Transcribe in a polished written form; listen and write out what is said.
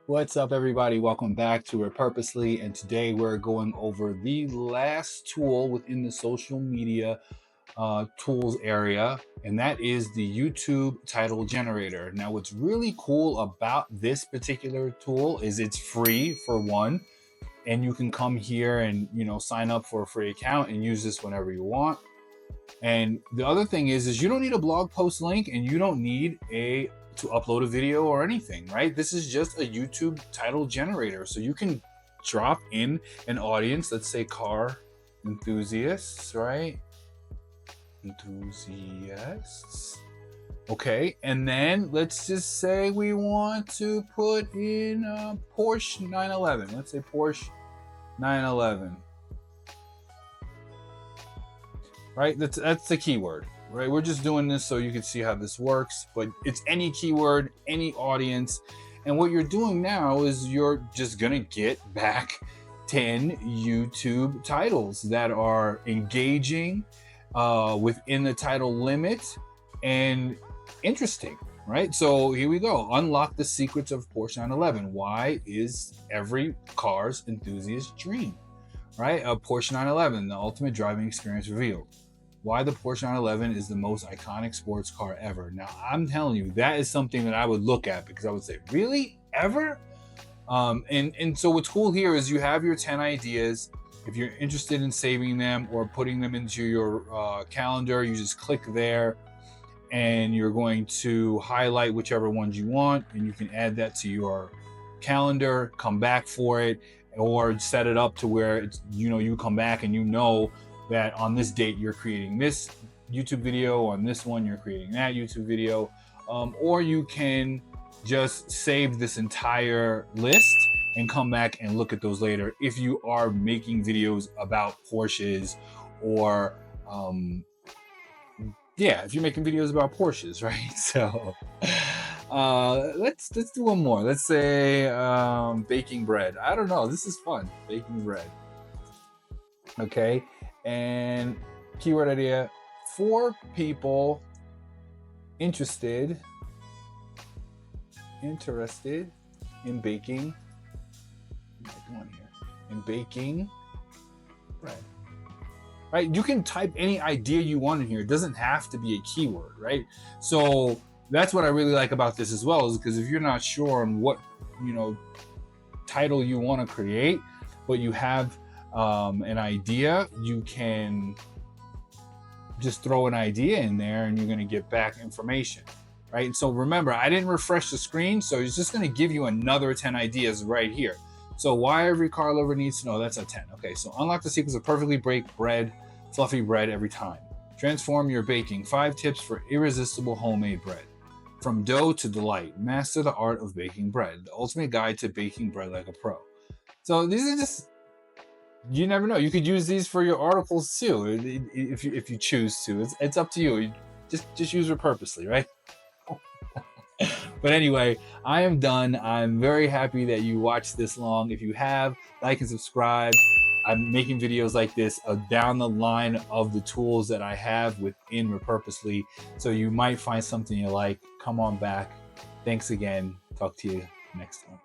What's up, everybody? Welcome back to Repurposely, and today we're going over the last tool within the social media tools area, and that is the YouTube Title Generator. Now, what's really cool about this particular tool is it's free for one, and you can come here and sign up for a free account and use this whenever you want. And the other thing is you don't need a blog post link, and you don't need to upload a video or anything, right? This is just a YouTube title generator. So you can drop in an audience, let's say car enthusiasts, right? Enthusiasts. Okay, and then let's just say we want to put in a Porsche 911. Let's say Porsche 911. Right, that's the keyword, right? We're just doing this so you can see how this works, but it's any keyword, any audience. And what you're doing now is you're just gonna get back 10 YouTube titles that are engaging within the title limit and interesting, right? So here we go. Unlock the secrets of Porsche 911. Why is every car's enthusiast dream, right? A Porsche 911, the ultimate driving experience revealed. Why the Porsche 911 is the most iconic sports car ever. Now, I'm telling you, that is something that I would look at, because I would say, really? Ever? And so what's cool here is you have your 10 ideas. If you're interested in saving them or putting them into your calendar, you just click there and you're going to highlight whichever ones you want, and you can add that to your calendar, come back for it, or set it up to where it's, you come back and that on this date you're creating this YouTube video, on this one you're creating that YouTube video, or you can just save this entire list and come back and look at those later if you are making videos about Porsches, or if you're making videos about Porsches, right? So let's do one more. Let's say baking bread. I don't know, this is fun. Baking bread. Okay, and keyword idea for people interested in baking. What am I doing here? In baking bread. Right? You can type any idea you want in here. It doesn't have to be a keyword, right? So that's what I really like about this as well, is because if you're not sure on what title you want to create, but you have an idea, you can just throw an idea in there and you're going to get back information, right? And so remember, I didn't refresh the screen, so it's just going to give you another 10 ideas right here. So why every car lover needs to know, that's a 10. Okay, so unlock the secrets of perfectly baked bread, fluffy bread every time. Transform your baking. 5 tips for irresistible homemade bread. From dough to delight, master the art of baking bread. The ultimate guide to baking bread like a pro. So these are just, you never know. You could use these for your articles too, if you choose to. It's up to you. You just use Repurposely, right? But anyway, I am done. I'm very happy that you watched this long. If you have, like and subscribe. I'm making videos like this down the line of the tools that I have within Repurposely. So you might find something you like. Come on back. Thanks again. Talk to you next time.